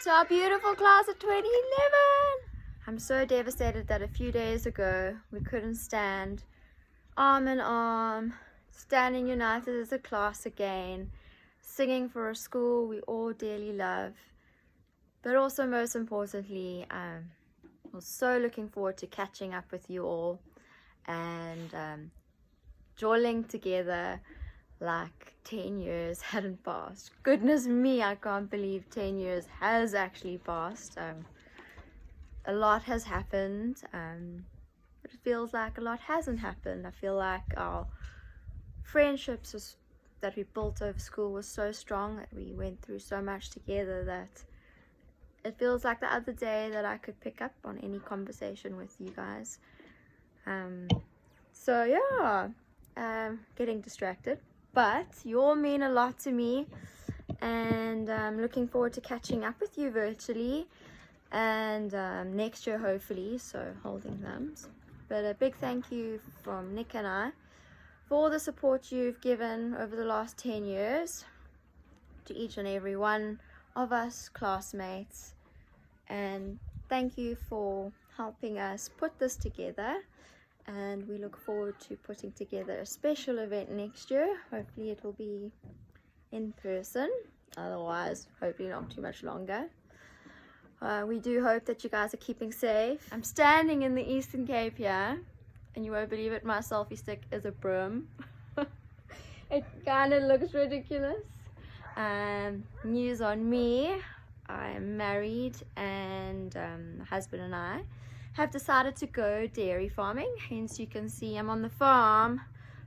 To our beautiful class of 2011. I'm so devastated that a few days ago we couldn't stand arm in arm, standing united as a class again, singing for a school we all dearly love. But also most importantly, I was so looking forward to catching up with you all and jolling together like 10 years hadn't passed. Goodness me, I can't believe 10 years has actually passed. A lot has happened, but it feels like a lot hasn't happened. I feel like our friendships that we built over school was so strong, that we went through so much together, that it feels like the other day that I could pick up on any conversation with you guys. So yeah, getting distracted. But you all mean a lot to me, and I'm looking forward to catching up with you virtually and next year hopefully, so holding thumbs. But a big thank you from Nick and I for all the support you've given over the last 10 years to each and every one of us classmates, and thank you for helping us put this together. And we look forward to putting together a special event next year. Hopefully it will be in person, otherwise hopefully not too much longer. We do hope that you guys are keeping safe. I'm standing in the Eastern Cape here, and you won't believe it, my selfie stick is a broom. It kind of looks ridiculous. News on me, I'm married, and my husband and I have decided to go dairy farming. Hence you can see I'm on the farm,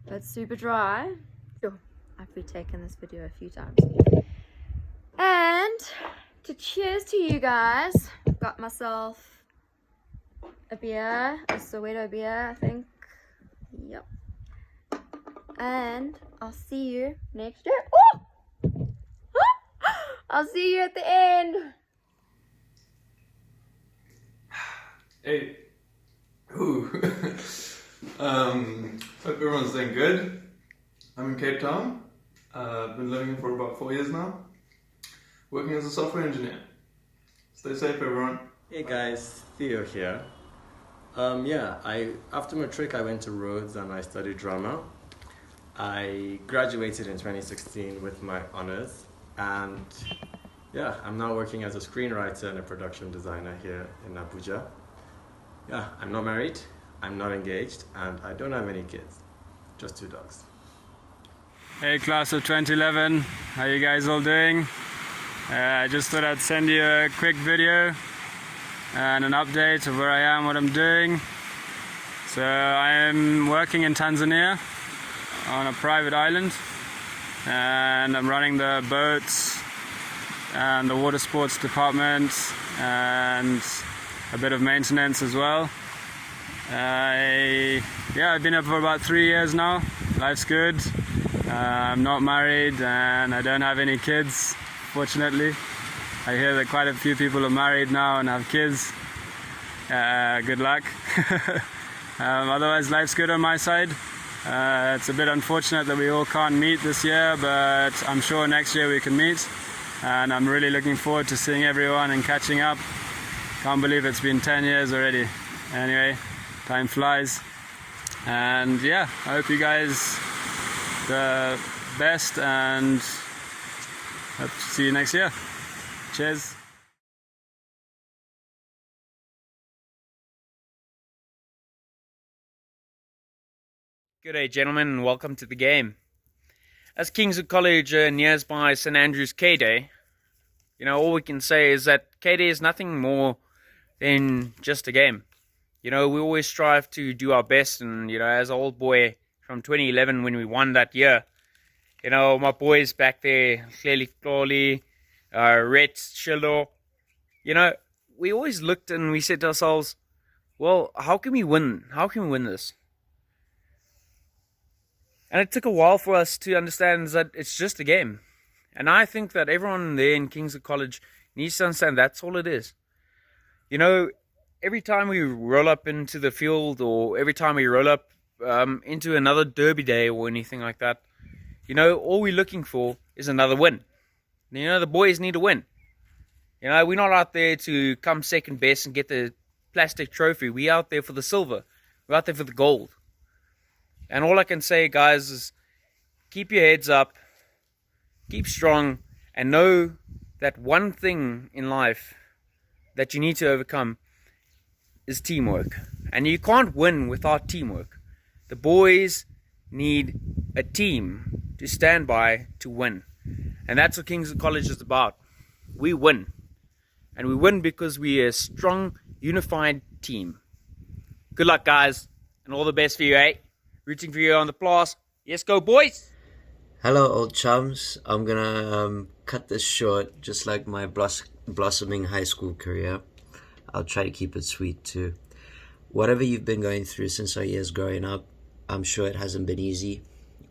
but it's super dry. I've retaken this video a few times. And to cheers to you guys, I've got myself a beer, a Soweto beer I think. Yep. And I'll see you next year. Oh! I'll see you at the end. Hey. Ooh. Hope everyone's doing good. I'm in Cape Town. I've been living here for about 4 years now, working as a software engineer. Stay safe, everyone. Hey guys, Theo here. After matric I went to Rhodes and I studied drama. I graduated in 2016 with my honors, and yeah, I'm now working as a screenwriter and a production designer here in Abuja. Yeah, I'm not married, I'm not engaged, and I don't have any kids. Just 2 dogs. Hey class of 2011, how you guys all doing? I just thought I'd send you a quick video and an update of where I am, what I'm doing. So I am working in Tanzania on a private island, and I'm running the boats and the water sports department and a bit of maintenance as well. I've been here for about 3 years now. Life's good. I'm not married and I don't have any kids, fortunately. I hear that quite a few people are married now and have kids. Good luck. Otherwise life's good on my side. It's a bit unfortunate that we all can't meet this year, but I'm sure next year we can meet, and I'm really looking forward to seeing everyone and catching up. Can't believe it's been 10 years already. Anyway, time flies, and yeah, I hope you guys the best and hope to see you next year. Cheers. Good day, gentlemen, and welcome to the game. As Kingswood College nears by St Andrew's K-Day, all we can say is that K-Day is nothing more than just a game. We always strive to do our best, and as an old boy from 2011 when we won that year, my boys back there, Clearly, Rhett, Shilo, we always looked and we said to ourselves, well, how can we win? How can we win this? And it took a while for us to understand that it's just a game. And I think that everyone there in Kingswood College needs to understand that's all it is. Every time we roll up into the field, or every time we roll up into another derby day or anything like that, all we're looking for is another win. The boys need a win. You know, we're not out there to come second best and get the plastic trophy. We're out there for the silver. We're out there for the gold. And all I can say, guys, is keep your heads up, keep strong, and know that one thing in life that you need to overcome is teamwork. And you can't win without teamwork. The boys need a team to stand by to win. And that's what Kingswood College is about. We win. And we win because we're a strong, unified team. Good luck, guys, and all the best for you, eh? Rooting for you on the plass. Yes, go, boys! Hello, old chums. I'm gonna cut this short, just like my blossoming high school career. I'll try to keep it sweet too. Whatever you've been going through since our years growing up, I'm sure it hasn't been easy.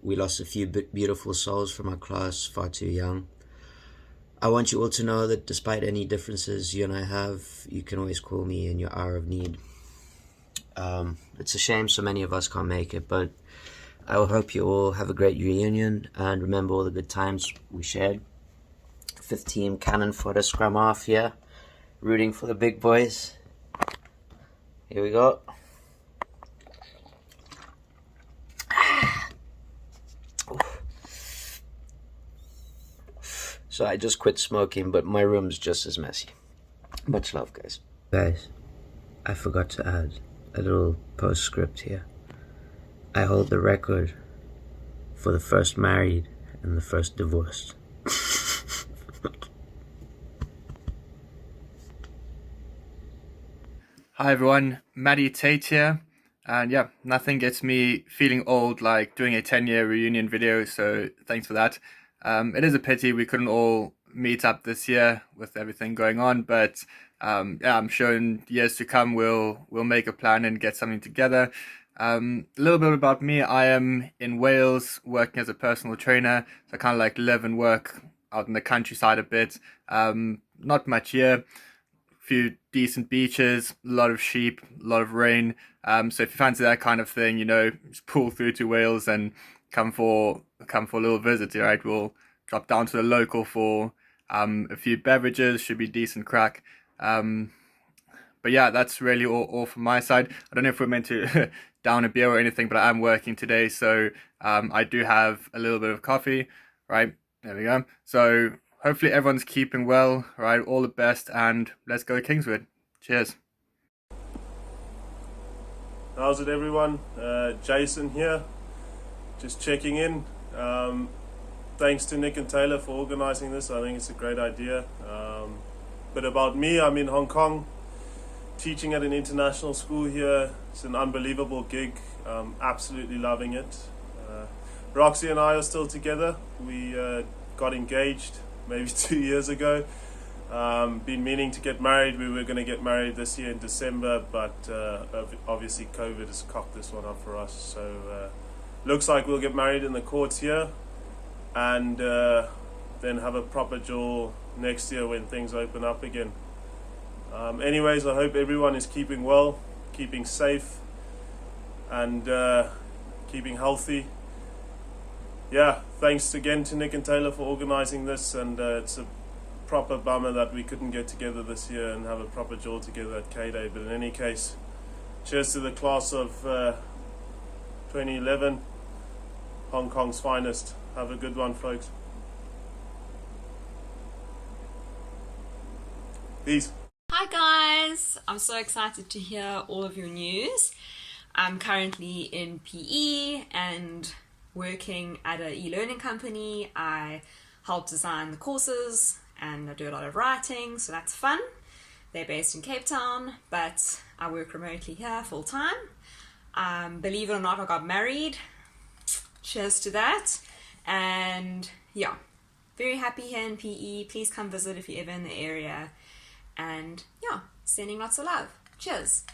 We lost a few beautiful souls from our class far too young. I want you all to know that despite any differences you and I have, you can always call me in your hour of need. It's a shame so many of us can't make it, but I will hope you all have a great reunion and remember all the good times we shared. 5th team cannon fodder scrum off here, rooting for the big boys. Here we go. So I just quit smoking, but my room's just as messy. Much love, guys. Guys, I forgot to add a little postscript here. I hold the record for the first married and the first divorced. Hi everyone, Maddie Tate here, and yeah, nothing gets me feeling old like doing a 10-year reunion video, so thanks for that. It is a pity we couldn't all meet up this year with everything going on, but yeah, I'm sure in years to come we'll make a plan and get something together. A little bit about me: I am in Wales working as a personal trainer, so I kind of like live and work out in the countryside a bit. Not much here. Few decent beaches, a lot of sheep, a lot of rain. So if you fancy that kind of thing, you know, just pull through to Wales and come for a little visit. Right, we'll drop down to the local for a few beverages. Should be decent crack. But yeah, that's really all from my side. I don't know if we're meant to down a beer or anything, but I am working today, so I do have a little bit of coffee. Right, there we go. So hopefully everyone's keeping well, right? All the best, and let's go Kingswood. Cheers. How's it, everyone? Jason here, just checking in. Thanks to Nick and Taylor for organising this. I think it's a great idea. But about me, I'm in Hong Kong, teaching at an international school here. It's an unbelievable gig. Absolutely loving it. Roxy and I are still together. We got engaged maybe 2 years ago. Been meaning to get married. We were going to get married this year in December, but obviously COVID has cocked this one up for us. So looks like we'll get married in the courts here, and then have a proper jewel next year when things open up again. Anyways, I hope everyone is keeping well, keeping safe, and keeping healthy. Yeah, thanks again to Nick and Taylor for organising this, and it's a proper bummer that we couldn't get together this year and have a proper jewel together at K-Day. But in any case, cheers to the class of 2011, Hong Kong's finest. Have a good one, folks. Peace. Hi guys, I'm so excited to hear all of your news. I'm currently in PE and working at an e-learning company. I help design the courses and I do a lot of writing, so that's fun. They're based in Cape Town, but I work remotely here full time. Believe it or not, I got married. Cheers to that. And yeah, very happy here in PE. Please come visit if you're ever in the area. And yeah, sending lots of love. Cheers.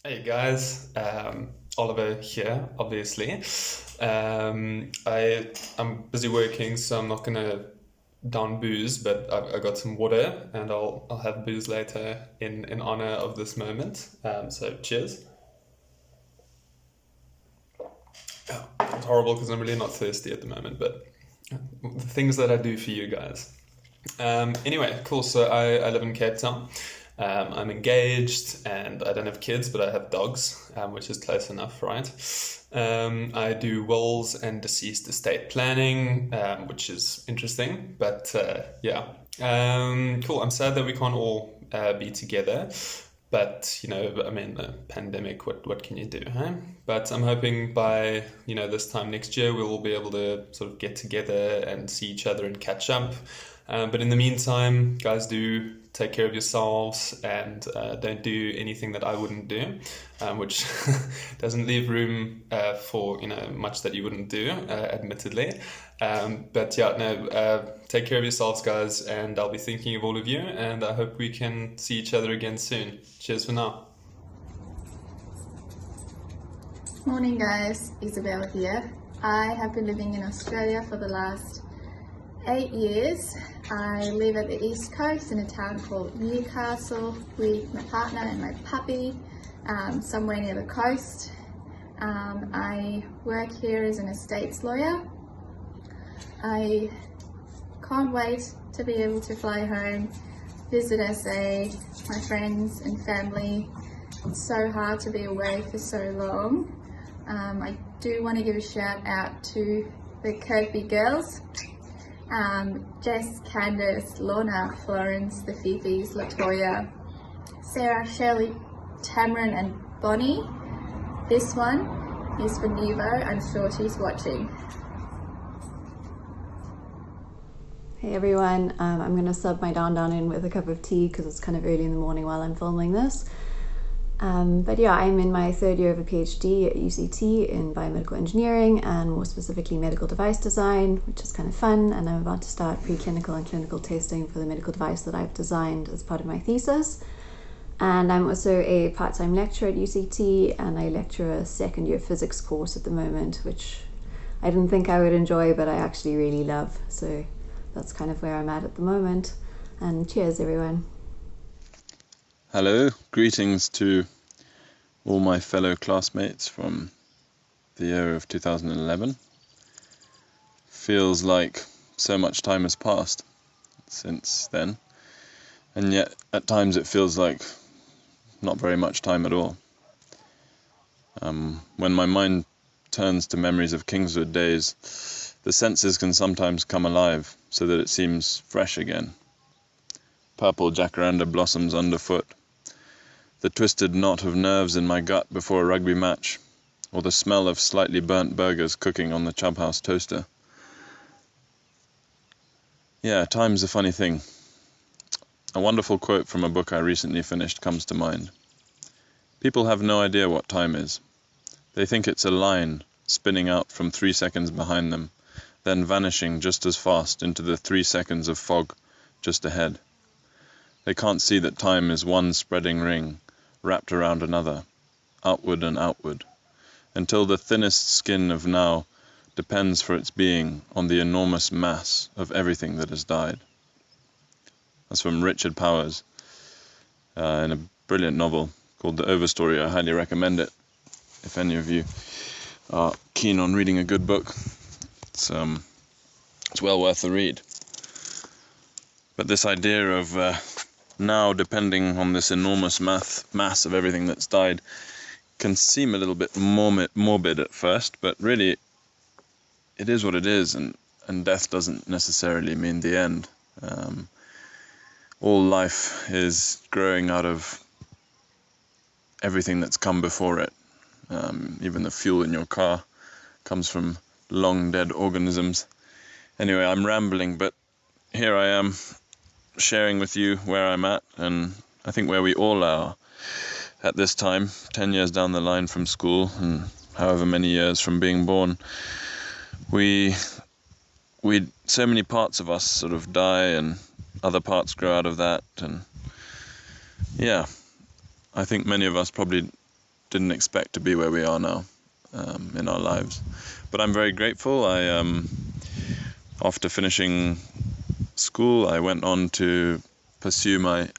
Hey guys, Oliver here, obviously. I'm busy working, so I'm not gonna down booze, but I got some water, and I'll have booze later in honor of this moment. So cheers. Oh, it's horrible because I'm really not thirsty at the moment, but the things that I do for you guys. Anyway, cool. So I live in Cape Town. I'm engaged and I don't have kids, but I have dogs, which is close enough, right? I do wills and deceased estate planning, which is interesting, but yeah. Cool. I'm sad that we can't all be together. But, I mean, the pandemic, what can you do, huh? But I'm hoping by, this time next year, we'll all be able to sort of get together and see each other and catch up. But in the meantime, guys, do take care of yourselves and don't do anything that I wouldn't do, which doesn't leave room for, much that you wouldn't do, admittedly. But yeah, no, take care of yourselves, guys, and I'll be thinking of all of you, and I hope we can see each other again soon. Cheers for now. Morning guys, Isabel here. I have been living in Australia for the last 8 years. I live at the East Coast in a town called Newcastle with my partner and my puppy, somewhere near the coast. I work here as an estates lawyer. I can't wait to be able to fly home, visit SA, my friends and family. It's so hard to be away for so long. I do want to give a shout out to the Kirkby girls. Jess, Candice, Lorna, Florence, the Fifis, Latoya, Sarah, Shirley, Tamron and Bonnie. This one is for Nevo, I'm sure she's watching. Hey everyone, I'm going to sub my down in with a cup of tea because it's kind of early in the morning while I'm filming this. But yeah, I'm in my third year of a PhD at UCT in biomedical engineering and more specifically medical device design, which is kind of fun, and I'm about to start preclinical and clinical testing for the medical device that I've designed as part of my thesis. And I'm also a part-time lecturer at UCT, and I lecture a second year physics course at the moment, which I didn't think I would enjoy, but I actually really love. So that's kind of where I'm at the moment. And cheers everyone. Hello, greetings to all my fellow classmates from the year of 2011. Feels like so much time has passed since then, and yet at times it feels like not very much time at all. When my mind turns to memories of Kingswood days, the senses can sometimes come alive so that it seems fresh again. Purple jacaranda blossoms underfoot, the twisted knot of nerves in my gut before a rugby match, or the smell of slightly burnt burgers cooking on the Chubb House toaster. Yeah, time's a funny thing. A wonderful quote from a book I recently finished comes to mind. People have no idea what time is. They think it's a line spinning out from 3 seconds behind them, then vanishing just as fast into the 3 seconds of fog just ahead. They can't see that time is one spreading ring, wrapped around another, outward and outward, until the thinnest skin of now depends for its being on the enormous mass of everything that has died. That's from Richard Powers, in a brilliant novel called The Overstory. I highly recommend it if any of you are keen on reading a good book. It's well worth the read. But this idea of now depending on this enormous mass of everything that's died can seem a little bit morbid at first, but really it is what it is, and death doesn't necessarily mean the end. All life is growing out of everything that's come before it. Even the fuel in your car comes from long dead organisms. Anyway, I'm rambling, but here I am, sharing with you where I'm at, and I think where we all are at this time, 10 years down the line from school and however many years from being born. We so many parts of us sort of die and other parts grow out of that, and yeah, I think many of us probably didn't expect to be where we are now in our lives. But I'm very grateful. After finishing school, I went on to pursue my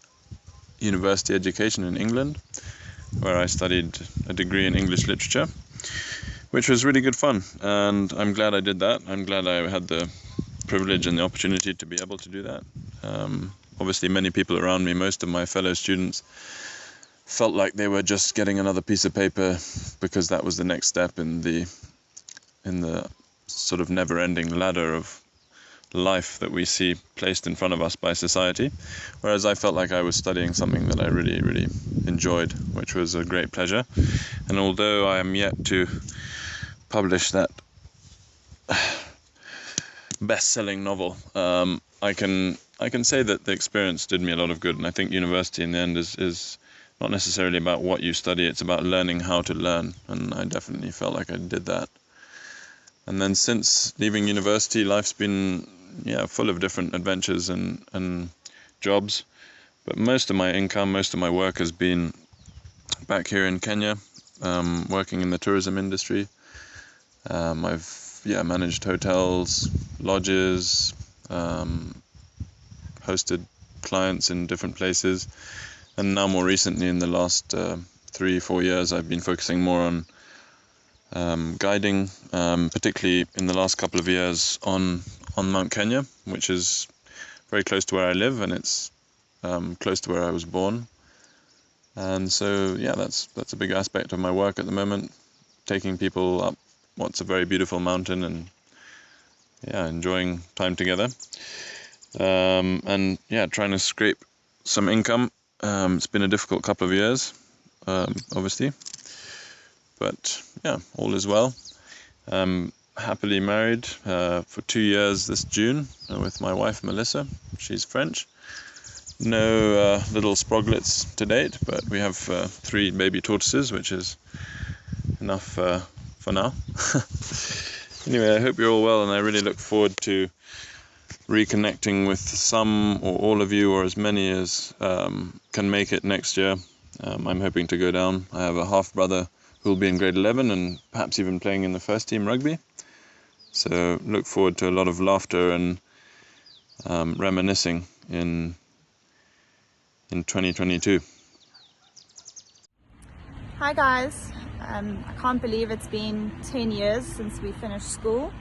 university education in England, where I studied a degree in English literature, which was really good fun, and I'm glad I did that. I'm glad I had the privilege and the opportunity to be able to do that, Obviously, many people around me, most of my fellow students, felt like they were just getting another piece of paper because that was the next step in the sort of never-ending ladder of life that we see placed in front of us by society, whereas I felt like I was studying something that I really, really enjoyed, which was a great pleasure. And although I am yet to publish that best-selling novel, I can say that the experience did me a lot of good, and I think university in the end is not necessarily about what you study, it's about learning how to learn, and I definitely felt like I did that. And then since leaving university, life's been full of different adventures and jobs, but most of my income, most of my work has been back here in Kenya, working in the tourism industry. I've managed hotels, lodges, hosted clients in different places, and now more recently in the last 3-4 years I've been focusing more on guiding, particularly in the last couple of years on Mount Kenya, which is very close to where I live, and it's close to where I was born. And so that's a big aspect of my work at the moment, taking people up what's a very beautiful mountain and enjoying time together, and trying to scrape some income. It's been a difficult couple of years, obviously, but all is well. Happily married for 2 years this June with my wife Melissa. She's French. No little sproglets to date, but we have 3 baby tortoises, which is enough for now. Anyway, I hope you're all well, and I really look forward to reconnecting with some or all of you, or as many as can make it next year. I'm hoping to go down. I have a half-brother who will be in grade 11 and perhaps even playing in the first team rugby. So look forward to a lot of laughter and reminiscing in 2022. Hi guys, I can't believe it's been 10 years since we finished school.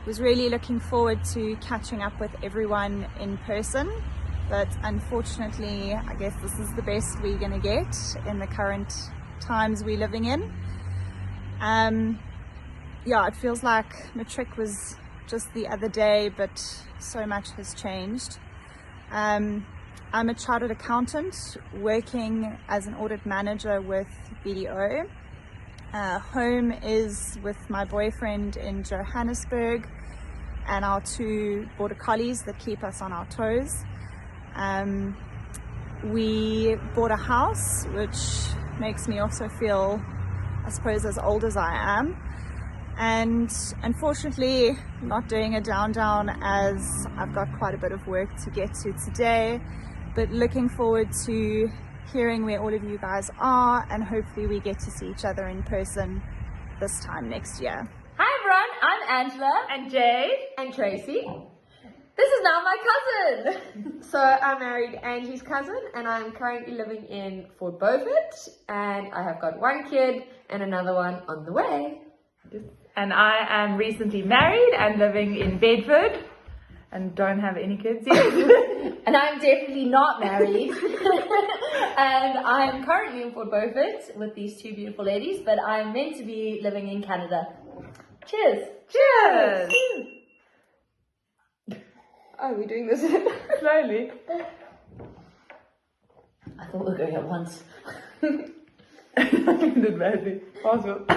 Was really looking forward to catching up with everyone in person, but unfortunately I guess this is the best we're gonna get in the current times we're living in. It feels like matric was just the other day, but so much has changed. I'm a chartered accountant working as an audit manager with BDO. Home is with my boyfriend in Johannesburg and our 2 border collies that keep us on our toes. We bought a house, which makes me also feel, I suppose, as old as I am. And unfortunately not doing a down as I've got quite a bit of work to get to today, but looking forward to hearing where all of you guys are, and hopefully we get to see each other in person this time next year. Hi everyone, I'm Angela and Jay and Tracy. This is now my cousin. So I married Angie's cousin and I'm currently living in Fort Beaufort, and I have got 1 kid and another one on the way. And I am recently married and living in Bedford and don't have any kids yet. And I'm definitely not married. And I'm currently in Fort Beaufort with these 2 beautiful ladies, but I'm meant to be living in Canada. Cheers! Cheers! Oh, we're doing this slowly. I thought we were going at once. I did badly. Possible. Oh,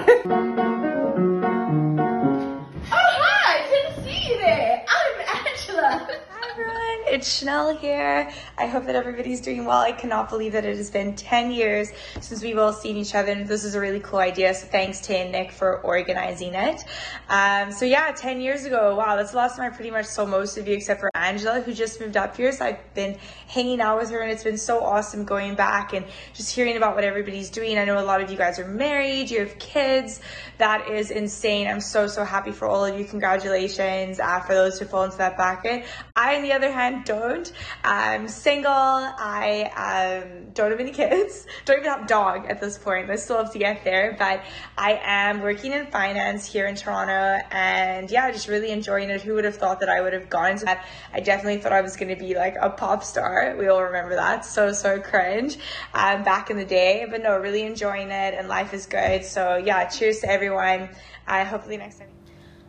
hi! Good to see you there. I'm Angela. Hi everyone, it's Chanel here. I hope that everybody's doing well. I cannot believe that it has been 10 years since we've all seen each other, and this is a really cool idea, so thanks to Nick for organizing it. 10 years ago, wow, that's the last time I pretty much saw most of you except for Angela, who just moved up here, so I've been hanging out with her, and it's been so awesome going back and just hearing about what everybody's doing. I know a lot of you guys are married, you have kids. That is insane. I'm so happy for all of you. Congratulations for those who fall into that bracket. I, on the other hand, can, don't. I'm single. I don't have any kids. Don't even have a dog at this point. I still have to get there, but I am working in finance here in Toronto, and yeah, just really enjoying it. Who would have thought that I would have gone to that? I definitely thought I was going to be like a pop star. We all remember that. So cringe back in the day, but no, really enjoying it, and life is good. So yeah, cheers to everyone. Hopefully next time.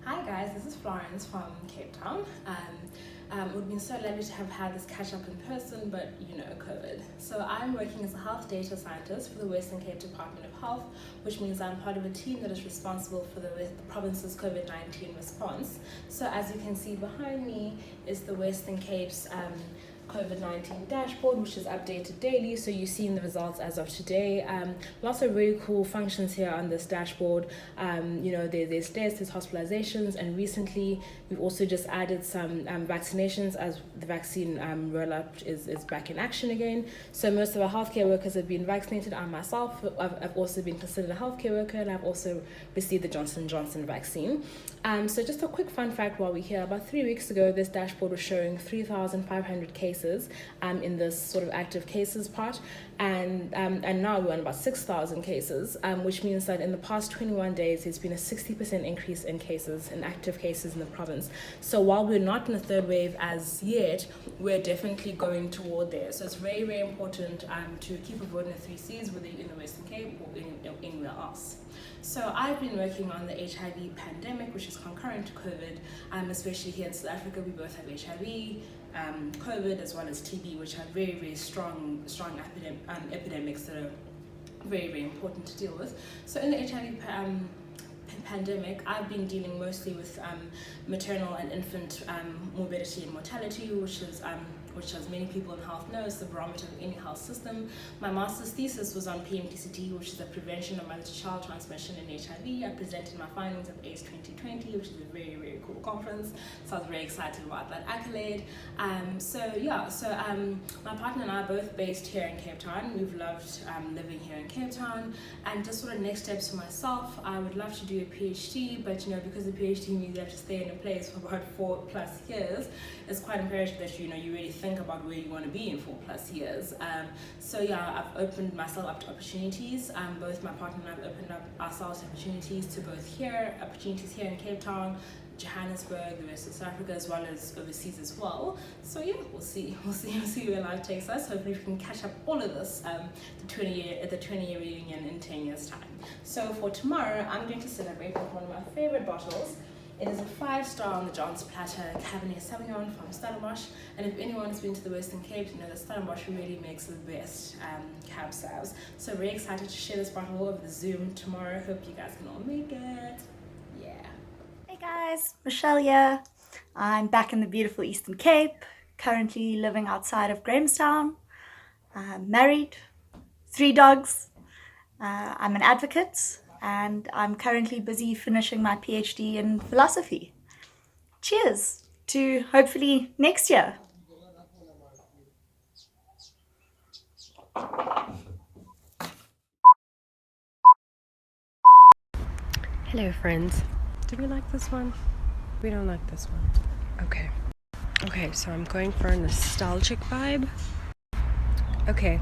Hi guys, this is Florence from Cape Town. It would have been so lovely to have had this catch up in person, but you know, COVID. So I'm working as a health data scientist for the Western Cape Department of Health, which means I'm part of a team that is responsible for the province's COVID-19 response. So as you can see behind me is the Western Cape's COVID-19 dashboard, which is updated daily, so you're seeing the results as of today. Lots of really cool functions here on this dashboard. You know, there's deaths, there's hospitalizations, and recently we've also just added some vaccinations as the vaccine rollout is back in action again. So most of our healthcare workers have been vaccinated. I myself, I've also been considered a healthcare worker, and I've also received the Johnson & Johnson vaccine. So just a quick fun fact while we're here, about 3 weeks ago, this dashboard was showing 3,500 cases in this sort of active cases part, and now we're on about 6,000 cases, which means that in the past 21 days there's been a 60% increase in cases, in active cases in the province. So while we're not in a third wave as yet, we're definitely going toward there. So it's very, very important to keep avoiding the 3 C's, whether you're in the Western Cape or anywhere else. So I've been working on the HIV pandemic, which is concurrent to COVID, especially here in South Africa. We both have HIV, COVID, as well as TB, which are very, very strong epidemics that are very, very important to deal with. So in the HIV pandemic, I've been dealing mostly with maternal and infant morbidity and mortality, which as many people in health know is the barometer of any health system. My master's thesis was on PMTCT, which is the prevention of mother-to-child transmission in HIV. I presented my findings at AIDS 2020, which is a very, very cool conference. So I was very excited about that accolade. My partner and I are both based here in Cape Town. We've loved living here in Cape Town. And just sort of next steps for myself, I would love to do a PhD, but you know, because the PhD means you have to stay in a place for about 4+ years, it's quite imperative that you really think about where you want to be in 4+ years. So yeah, I've opened myself up to opportunities. Both my partner and I've opened up ourselves to opportunities here in Cape Town, Johannesburg, the rest of South Africa, as well as overseas as well. So yeah, we'll see where life takes us. Hopefully we can catch up all of this the 20-year reunion in 10 years time. So for tomorrow, I'm going to celebrate with one of my favorite bottles. It is a 5-star on the John's Platter Cabernet Sauvignon from Stellenbosch, and if anyone has been to the Western Cape, you know that Stellenbosch really makes the best cab sauves. So very excited to share this bottle over the Zoom tomorrow. Hope you guys can all make it. Yeah. Hey guys, Michelle here. I'm back in the beautiful Eastern Cape, currently living outside of Grahamstown. I'm married, 3 dogs. I'm an advocate, and I'm currently busy finishing my PhD in philosophy. Cheers to hopefully next year. Hello friends. Do we like this one? We don't like this one. Okay, so I'm going for a nostalgic vibe. Okay.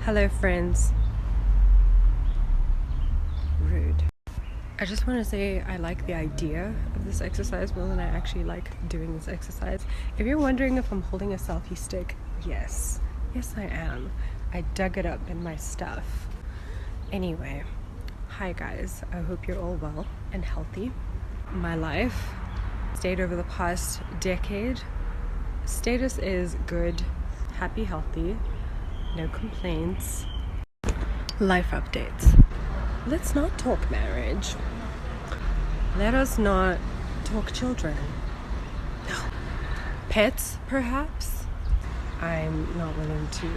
Hello friends. Rude. I just want to say I like the idea of this exercise more than I actually like doing this exercise. If you're wondering if I'm holding a selfie stick, yes I am. I dug it up in my stuff. Anyway, hi guys, I hope you're all well and healthy. My life stayed over the past decade. Status is good, happy, healthy, no complaints. Life updates. Let's not talk marriage. Let us not talk children. No. Pets, perhaps? I'm not willing to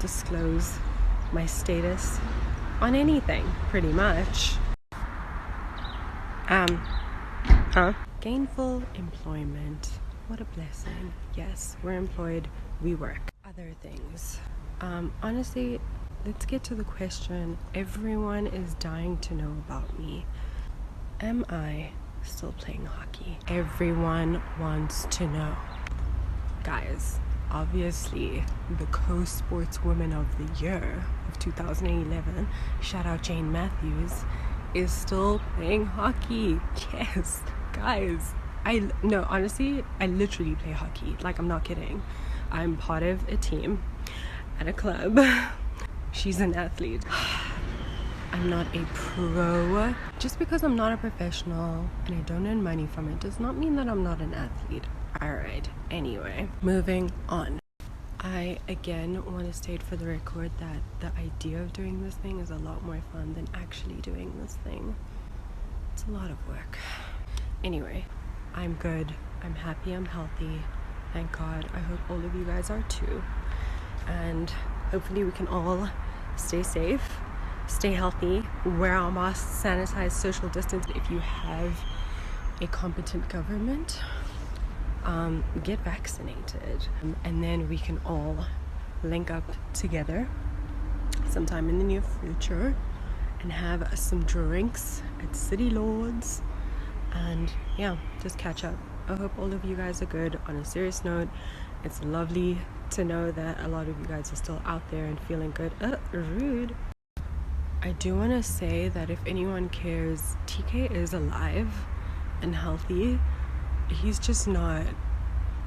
disclose my status on anything, pretty much. Gainful employment. What a blessing. Yes, we're employed, we work. Other things. Honestly, let's get to the question everyone is dying to know about me. Am I still playing hockey? Everyone wants to know. Guys, obviously the co-sportswoman of the year of 2011, shout out Jane Matthews, is still playing hockey. Yes, guys, no, honestly, I literally play hockey. Like, I'm not kidding. I'm part of a team at a club. She's an athlete. I'm not a pro. Just because I'm not a professional and I don't earn money from it does not mean that I'm not an athlete. Alright, anyway, moving on. I again want to state for the record that the idea of doing this thing is a lot more fun than actually doing this thing. It's a lot of work. Anyway, I'm good. I'm happy. I'm healthy. Thank God. I hope all of you guys are too. And hopefully we can all stay safe, stay healthy, wear our masks, sanitize, social distance. If you have a competent government, get vaccinated, and then we can all link up together sometime in the near future and have some drinks at City Lords and yeah, just catch up. I hope all of you guys are good. On a serious note, it's lovely to know that a lot of you guys are still out there and feeling good. Rude. I do want to say that if anyone cares, TK is alive and healthy. He's just not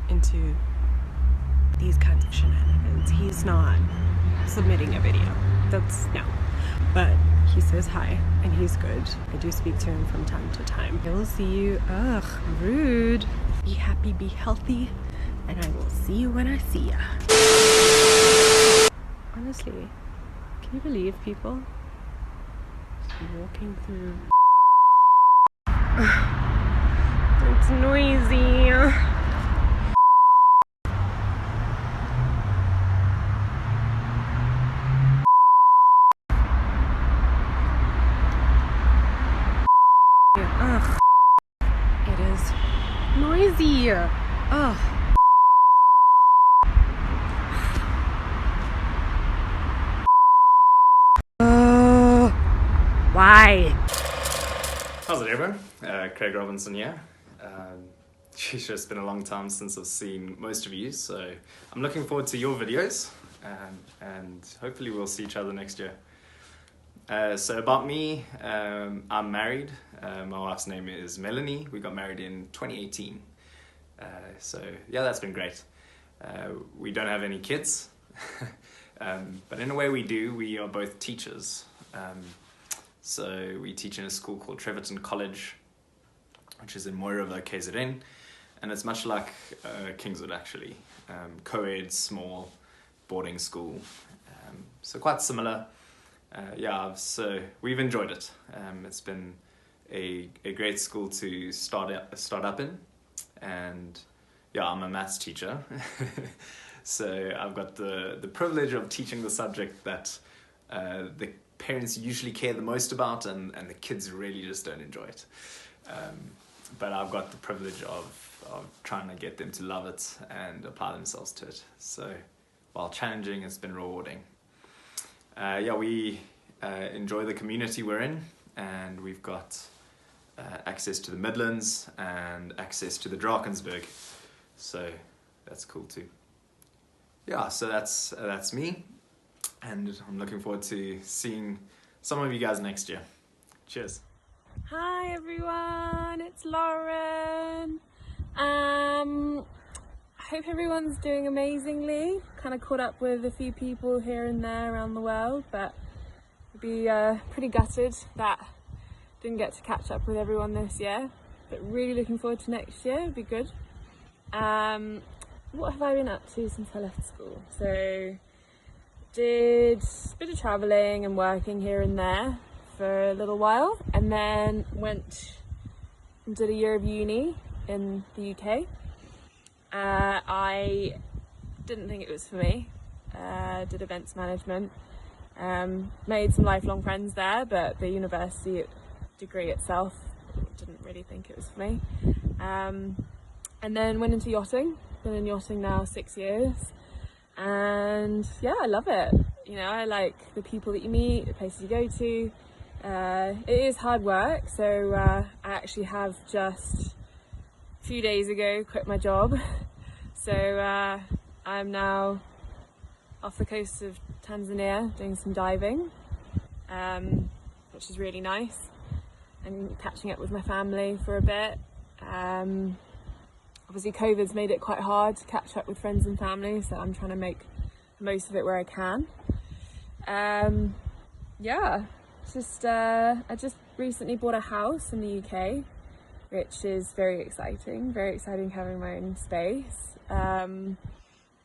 into these kinds of shenanigans. He's not submitting a video. That's no. But he says hi and he's good. I do speak to him from time to time. I will see you. Ugh, rude. Be happy, be healthy, and I will see you when I see ya. Honestly, can you believe people walking through? It's noisy. Ugh. It is noisy. Ugh. Why? How's it, everyone? Craig Robinson here. It's been a long time since I've seen most of you, so I'm looking forward to your videos, and hopefully we'll see each other next year. So about me, I'm married. My wife's name is Melanie. We got married in 2018. So yeah, that's been great. We don't have any kids, but in a way we do. We are both teachers. So we teach in a school called Treverton College, which is in Mooiriver, KZN, and it's much like Kingswood actually. Co-ed, small, boarding school, so quite similar. Yeah, so we've enjoyed it. It's been a great school to start up in, and yeah, I'm a maths teacher, so I've got the privilege of teaching the subject that the parents usually care the most about, and the kids really just don't enjoy it. But I've got the privilege of trying to get them to love it and apply themselves to it. So while challenging, it's been rewarding. Yeah, we enjoy the community we're in, and we've got access to the Midlands and access to the Drakensberg, so that's cool too. Yeah, so that's me, and I'm looking forward to seeing some of you guys next year. Cheers. Hi everyone, it's Lauren. I hope everyone's doing amazingly. Kind of caught up with a few people here and there around the world, but I'd be pretty gutted that didn't get to catch up with everyone this year. But really looking forward to next year. It'd be good. What have I been up to since I left school? So did a bit of travelling and working here and there for a little while, and then went and did a year of uni in the UK. I didn't think it was for me. Did events management, made some lifelong friends there, but the university degree itself, didn't really think it was for me. And then went into yachting. Been in yachting now 6 years, and yeah, I love it. You know, I like the people that you meet, the places you go to. It is hard work, so I actually have just a few days ago quit my job, So I'm now off the coast of Tanzania doing some diving, which is really nice, and catching up with my family for a bit. Obviously COVID's made it quite hard to catch up with friends and family, so I'm trying to make the most of it where I can. Yeah, I just recently bought a house in the UK, which is very exciting having my own space.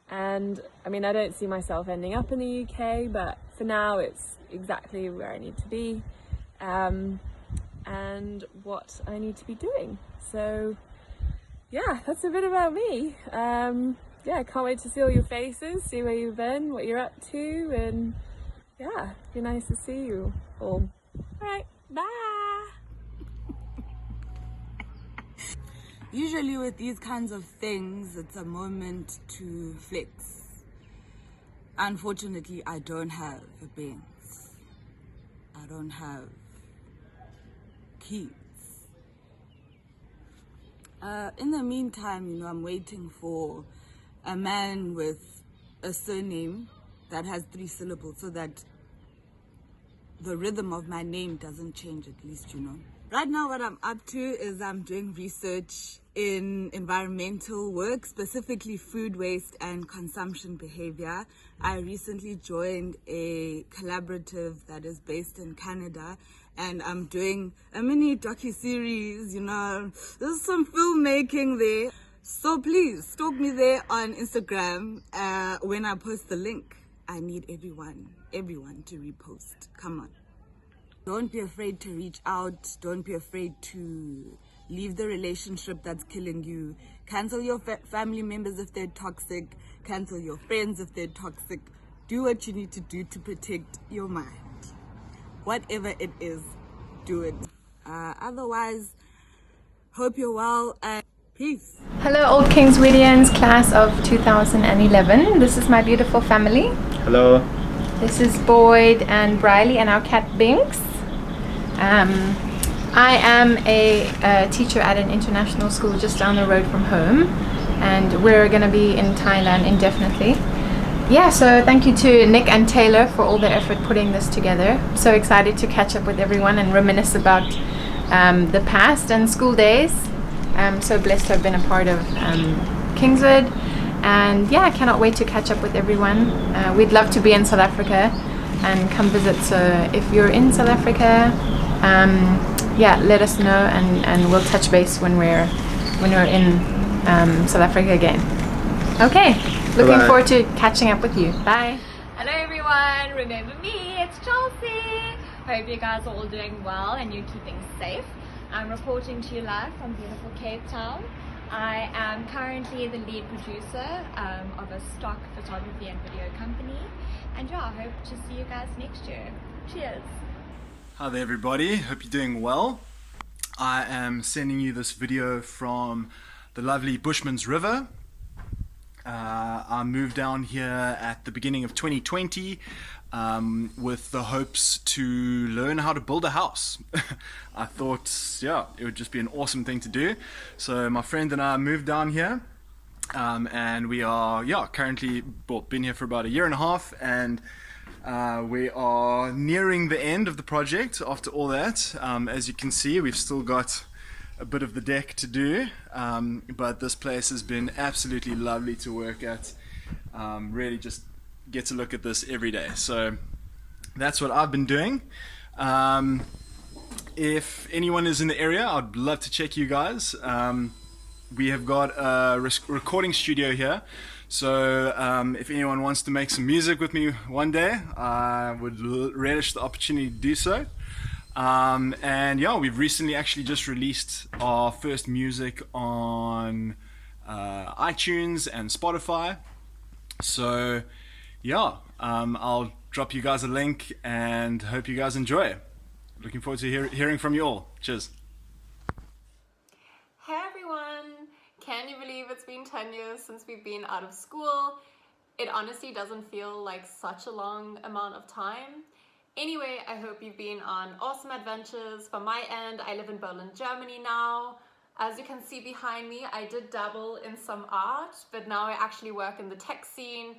And I mean, I don't see myself ending up in the UK, but for now it's exactly where I need to be, and what I need to be doing. So yeah, that's a bit about me. Yeah, I can't wait to see all your faces, see where you've been, what you're up to, and yeah, it'd be nice to see you all. Alright, bye! Usually with these kinds of things, it's a moment to flex. Unfortunately, I don't have a Benz. I don't have keys. In the meantime, you know, I'm waiting for a man with a surname that has 3 syllables so that the rhythm of my name doesn't change, at least, you know. Right now what I'm up to is I'm doing research in environmental work, specifically food waste and consumption behavior. I recently joined a collaborative that is based in Canada, and I'm doing a mini docu-series, you know. There's some filmmaking there. So please stalk me there on Instagram when I post the link. I need everyone to repost. Come on. Don't be afraid to reach out. Don't be afraid to leave the relationship that's killing you. Cancel your family members if they're toxic. Cancel your friends if they're toxic. Do what you need to do to protect your mind. Whatever it is, do it. Otherwise, hope you're well and peace. Hello old Kingswoodians, class of 2011. This is my beautiful family. Hello. This is Boyd and Briley and our cat Binks. I am a teacher at an international school just down the road from home, and we're going to be in Thailand indefinitely. Yeah, so thank you to Nick and Taylor for all their effort putting this together. So excited to catch up with everyone and reminisce about the past and school days. I'm so blessed to have been a part of Kingswood, and yeah, I cannot wait to catch up with everyone. We'd love to be in South Africa and come visit, so if you're in South Africa, yeah, let us know, and we'll touch base when we're in South Africa again. Okay, looking Bye-bye. forward to catching up with you. Bye. Hello everyone, remember me, it's Chelsea. Hope you guys are all doing well and you're keeping safe. I'm reporting to you live from beautiful Cape Town. I am currently the lead producer of a stock photography and video company, and yeah, I hope to see you guys next year. Cheers. Hi there everybody, hope you're doing well. I am sending you this video from the lovely Bushman's River. I moved down here at the beginning of 2020 with the hopes to learn how to build a house. I thought, yeah, it would just be an awesome thing to do. So my friend and I moved down here, and we are, yeah, currently been here for about 1.5 years, and we are nearing the end of the project after all that. As you can see, we've still got a bit of the deck to do, but this place has been absolutely lovely to work at. Really just get to look at this every day. So that's what I've been doing. If anyone is in the area, I'd love to check you guys. We have got a recording studio here. So if anyone wants to make some music with me one day, I would relish the opportunity to do so. And yeah, we've recently actually just released our first music on iTunes and Spotify. So yeah, I'll drop you guys a link and hope you guys enjoy. Looking forward to hearing from you all. Cheers. Hey everyone! Can you believe it's been 10 years since we've been out of school? It honestly doesn't feel like such a long amount of time. Anyway, I hope you've been on awesome adventures. From my end, I live in Berlin, Germany now. As you can see behind me, I did dabble in some art, but now I actually work in the tech scene.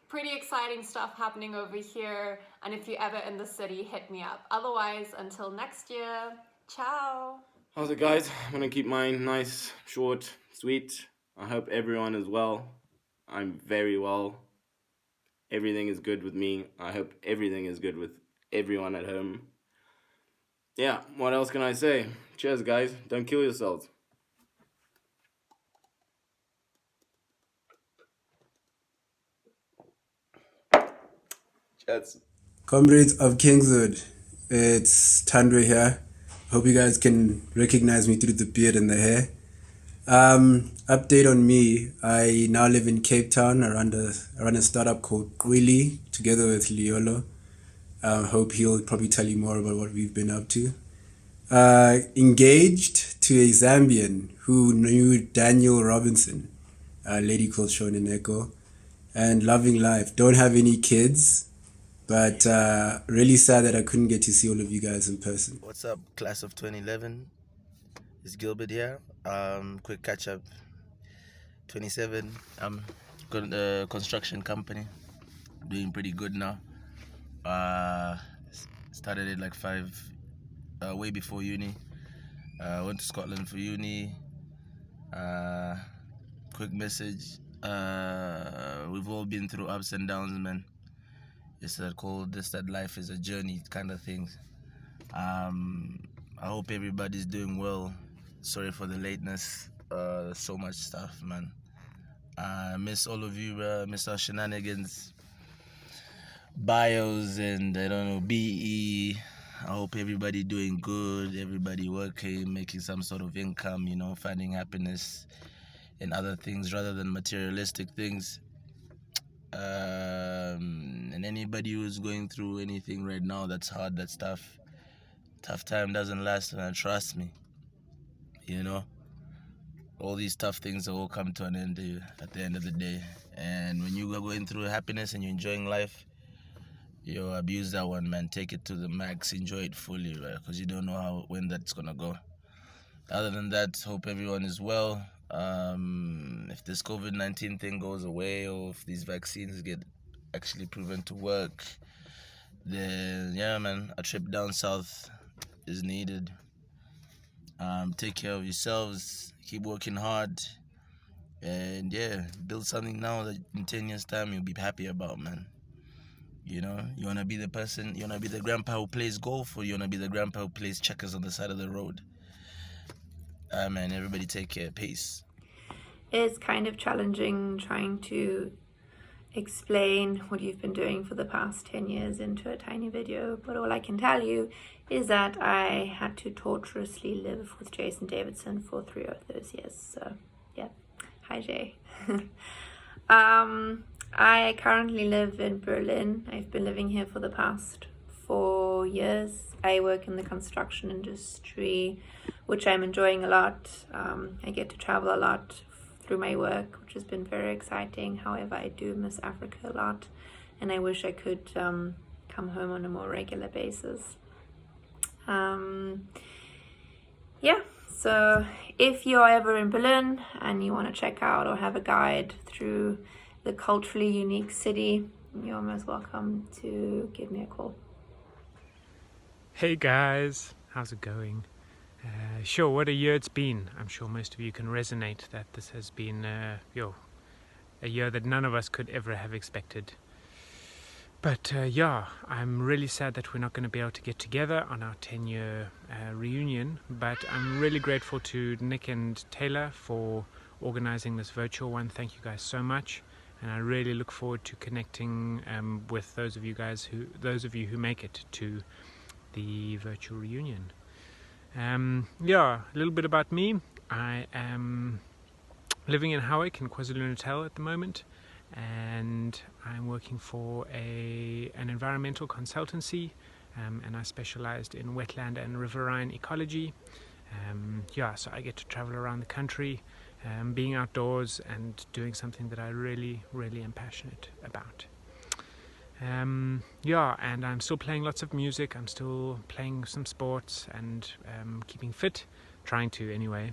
Pretty exciting stuff happening over here, and if you're ever in the city, hit me up. Otherwise, until next year, ciao! How's it, guys? I'm gonna keep mine nice, short, sweet. I hope everyone is well. I'm very well. Everything is good with me. I hope everything is good with everyone at home. Yeah, what else can I say? Cheers, guys. Don't kill yourselves. Cheers. Comrades of Kingswood, it's Tandre here. Hope you guys can recognize me through the beard and the hair. Update on me. I now live in Cape Town. I run a startup called Quili together with Liolo. Hope he'll probably tell you more about what we've been up to. Engaged to a Zambian who knew Daniel Robinson, a lady called Shonen Echo, and loving life. Don't have any kids, but really sad that I couldn't get to see all of you guys in person. What's up, class of 2011? It's Gilbert here. Quick catch up. 27. I'm got a construction company. Doing pretty good now. Started it like way before uni. Went to Scotland for uni. Quick message. We've all been through ups and downs, man. It's that life is a journey kind of thing. I hope everybody's doing well. Sorry for the lateness. So much stuff, man. I miss all of you, miss our shenanigans, bios, and I don't know, BE. I hope everybody doing good, everybody working, making some sort of income, finding happiness in other things rather than materialistic things. And anybody who's going through anything right now that's hard, that's tough time doesn't last, and trust me, all these tough things will all come to an end at the end of the day. And when you are going through happiness and you're enjoying life, you abuse that one, man. Take it to the max, enjoy it fully, right? Because you don't know when that's gonna go. Other than that, hope everyone is well. If this COVID-19 thing goes away, or if these vaccines get actually proven to work, then yeah, man, a trip down south is needed. Take care of yourselves, keep working hard, and yeah, build something now that in 10 years time you'll be happy about, man. You want to be the person, you want to be the grandpa who plays golf, or you want to be the grandpa who plays checkers on the side of the road? Man, everybody take care. Peace. It's kind of challenging trying to explain what you've been doing for the past 10 years into a tiny video, but all I can tell you is that I had to torturously live with Jason Davidson for 3 of those years. So yeah, hi Jay. I currently live in Berlin. I've been living here for the past 4 years. I work in the construction industry, which I'm enjoying a lot. I get to travel a lot through my work, which has been very exciting. However, I do miss Africa a lot, and I wish I could come home on a more regular basis. Yeah, so if you're ever in Berlin and you want to check out or have a guide through the culturally unique city, you're most welcome to give me a call. Hey guys, how's it going? Sure, what a year it's been. I'm sure most of you can resonate that this has been a year that none of us could ever have expected. But yeah, I'm really sad that we're not going to be able to get together on our 10-year reunion, but I'm really grateful to Nick and Taylor for organizing this virtual one. Thank you guys so much, and I really look forward to connecting with those of you who make it to the virtual reunion. Yeah, a little bit about me. I am living in Howick in KwaZulu-Natal at the moment, and I'm working for an environmental consultancy, and I specialized in wetland and riverine ecology. Yeah, so I get to travel around the country, being outdoors and doing something that I really, really am passionate about. Yeah, and I'm still playing lots of music. I'm still playing some sports and keeping fit. trying to anyway,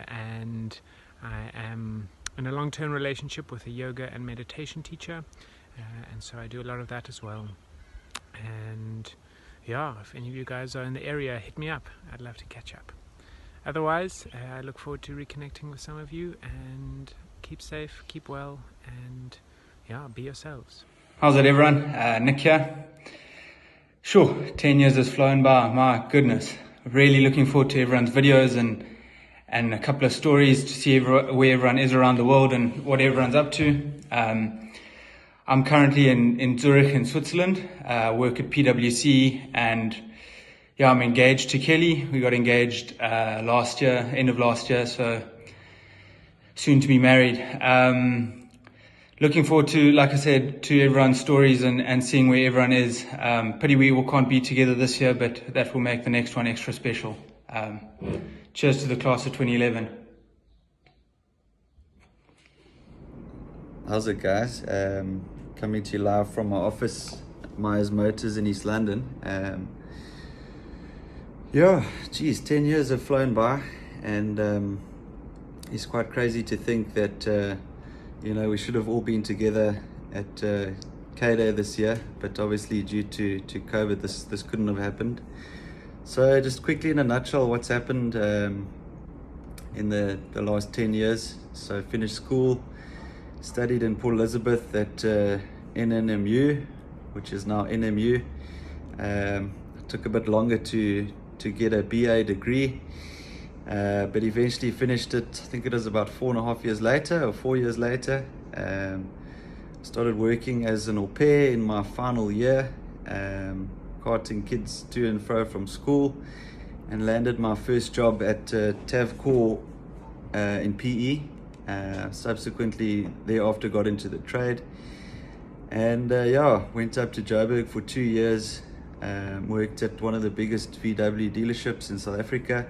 and I am in a long-term relationship with a yoga and meditation teacher, and so I do a lot of that as well. And yeah, if any of you guys are in the area, hit me up. I'd love to catch up. Otherwise, I look forward to reconnecting with some of you, and keep safe, keep well, and yeah, be yourselves. How's it, everyone? Nick here. Sure, 10 years has flown by, my goodness. Really looking forward to everyone's videos and a couple of stories to see where everyone is around the world and what everyone's up to. I'm currently in Zurich in Switzerland, work at PwC, and yeah, I'm engaged to Kelly. We got engaged last year, end of last year, so soon to be married. Looking forward to, like I said, to everyone's stories and seeing where everyone is. Pity we all can't be together this year, but that will make the next one extra special. Cheers to the class of 2011. How's it, guys? Coming to you live from my office, Myers Motors in East London. Yeah, geez, 10 years have flown by, and it's quite crazy to think that you know, we should have all been together at K-Day this year, but obviously due to COVID, this couldn't have happened. So just quickly in a nutshell, what's happened in the last 10 years. So finished school, studied in Port Elizabeth at NNMU, which is now NMU. It took a bit longer to get a BA degree. But eventually finished it, I think it was about 4.5 years later or 4 years later. Started working as an au pair in my final year, carting kids to and fro from school, and landed my first job at Tavcor in PE. Subsequently thereafter got into the trade, and yeah, went up to Joburg for 2 years, worked at one of the biggest VW dealerships in South Africa.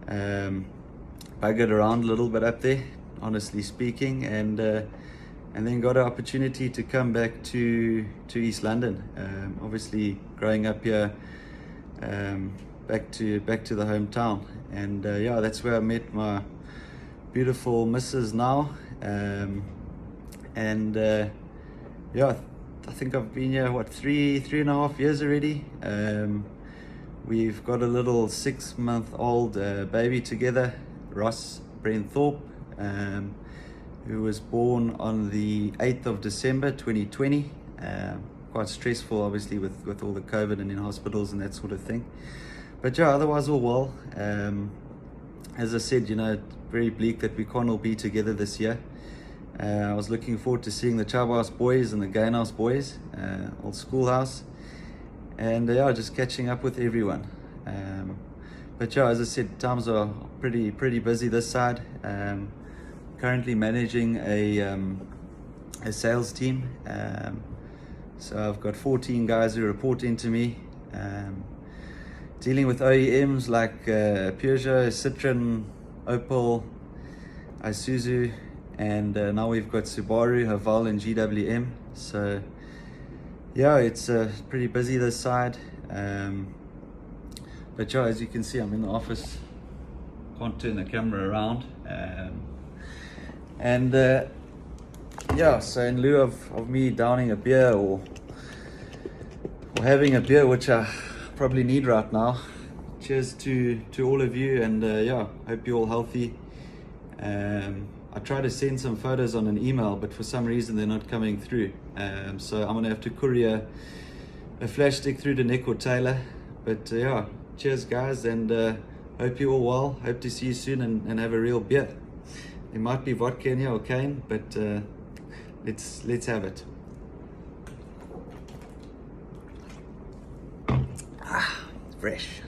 Buggered around a little bit up there, honestly speaking, and then got an opportunity to come back to East London. Obviously, growing up here, back to the hometown, and yeah, that's where I met my beautiful missus now, and yeah, I think I've been here three and a half years already. We've got a little 6-month-old baby together, Ross Brenthorpe, who was born on the 8th of December 2020. Quite stressful, obviously, with all the COVID and in hospitals and that sort of thing. But yeah, otherwise all well. As I said, you know, very bleak that we can't all be together this year. I was looking forward to seeing the Chabas boys and the Gainhouse boys, old schoolhouse. And yeah, just catching up with everyone. But yeah, as I said, times are pretty busy this side. Currently managing a sales team. So I've got 14 guys who report into me. Dealing with OEMs like Peugeot, Citroen, Opel, Isuzu, and now we've got Subaru, Haval, and GWM. So yeah, it's pretty busy this side, but yeah, as you can see, I'm in the office, can't turn the camera around, and yeah, so in lieu of me downing a beer or having a beer, which I probably need right now, cheers to all of you, and yeah, hope you're all healthy. I tried to send some photos on an email, but for some reason they're not coming through. So I'm gonna have to courier a flash stick through to Nick or Taylor. But yeah, cheers guys, and hope you're all well. Hope to see you soon and have a real beer. There might be vodka in here or cane, but let's have it. Fresh.